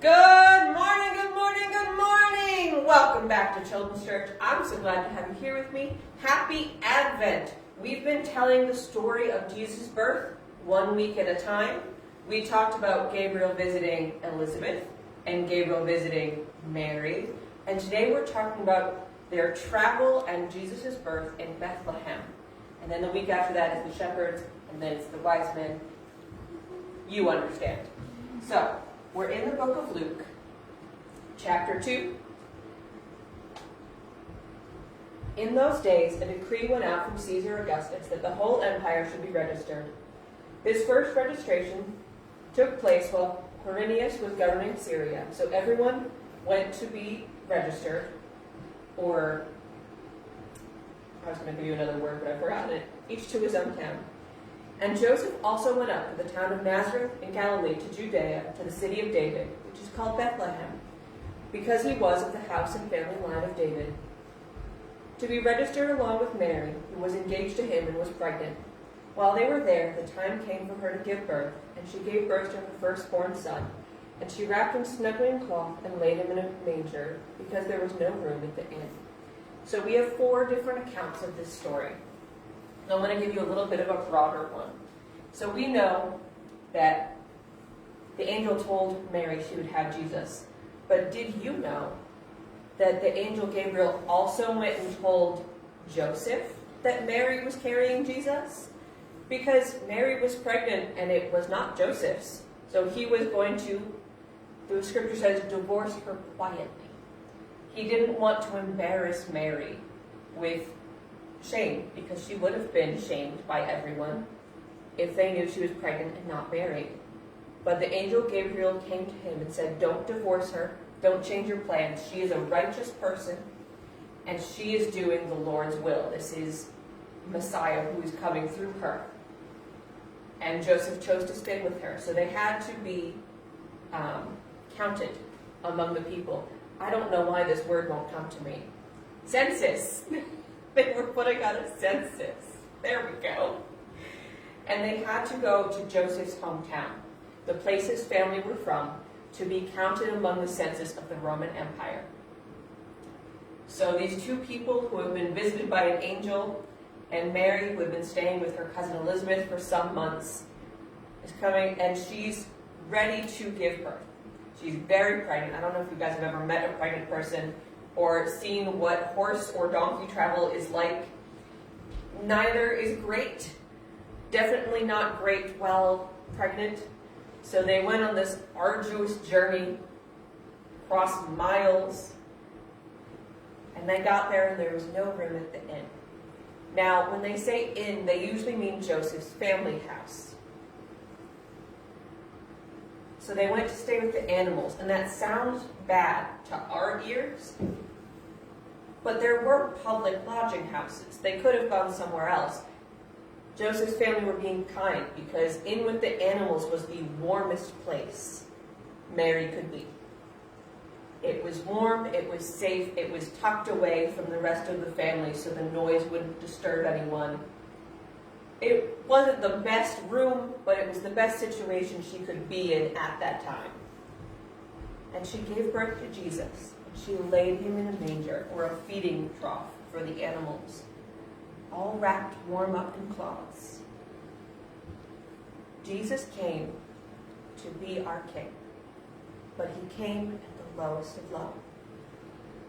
Good morning, good morning, good morning. Welcome back to Children's Church. I'm so glad to have you here with me. Happy Advent. We've been telling the story of Jesus' birth 1 week at a time. We talked about Gabriel visiting Elizabeth and Gabriel visiting Mary. And today we're talking about their travel and Jesus' birth in Bethlehem. And then the week after that is the shepherds, and then it's the wise men. You understand. So, we're in the book of Luke, chapter 2. In those days, a decree went out from Caesar Augustus that the whole empire should be registered. This first registration took place while Quirinius was governing Syria. So everyone went to be registered, or I was going to give you another word, but I forgot it. Each to his own town. And Joseph also went up to the town of Nazareth in Galilee to Judea, to the city of David, which is called Bethlehem, because he was of the house and family line of David, to be registered along with Mary, who was engaged to him and was pregnant. While they were there, the time came for her to give birth, and she gave birth to her firstborn son. And she wrapped him snugly in cloth and laid him in a manger, because there was no room at the inn. So we have 4 different accounts of this story. I'm going to give you a little bit of a broader one. So we know that the angel told Mary she would have Jesus. But did you know that the angel Gabriel also went and told Joseph that Mary was carrying Jesus? Because Mary was pregnant and it was not Joseph's. So he was going to, the scripture says, divorce her quietly. He didn't want to embarrass Mary with shame, because she would have been shamed by everyone if they knew she was pregnant and not married. But the angel Gabriel came to him and said, don't divorce her, don't change your plans. She is a righteous person, and she is doing the Lord's will. This is Messiah who is coming through her. And Joseph chose to stay with her, so they had to be counted among the people. I don't know why this word won't come to me. Census. They were putting out a census. There we go. And they had to go to Joseph's hometown, the place his family were from, to be counted among the census of the Roman Empire. So these 2 people who have been visited by an angel, and Mary, who had been staying with her cousin Elizabeth for some months, is coming, and she's ready to give birth. She's very pregnant. I don't know if you guys have ever met a pregnant person or seen what horse or donkey travel is like. Neither is great. Definitely not great while pregnant. So they went on this arduous journey, across miles, and they got there and there was no room at the inn. Now, when they say inn, they usually mean Joseph's family house. So they went to stay with the animals, and that sounds bad to our ears. But there were public lodging houses. They could have gone somewhere else. Joseph's family were being kind, because in with the animals was the warmest place Mary could be. It was warm, it was safe, it was tucked away from the rest of the family so the noise wouldn't disturb anyone. It wasn't the best room, but it was the best situation she could be in at that time. And she gave birth to Jesus. She laid him in a manger, or a feeding trough for the animals, all wrapped warm up in cloths. Jesus came to be our king, but he came at the lowest of low.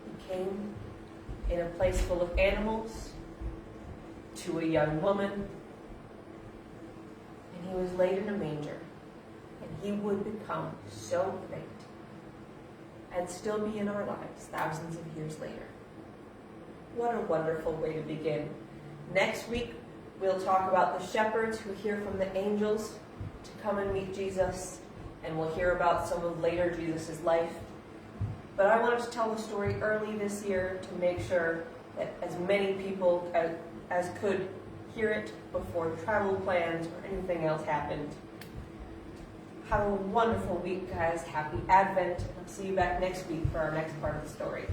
He came in a place full of animals, to a young woman, and he was laid in a manger, and he would become so great and still be in our lives thousands of years later. What a wonderful way to begin. Next week, we'll talk about the shepherds who hear from the angels to come and meet Jesus, and we'll hear about some of later Jesus' life. But I wanted to tell the story early this year to make sure that as many people as could hear it before travel plans or anything else happened. Have a wonderful week, guys. Happy Advent. I'll see you back next week for our next part of the story.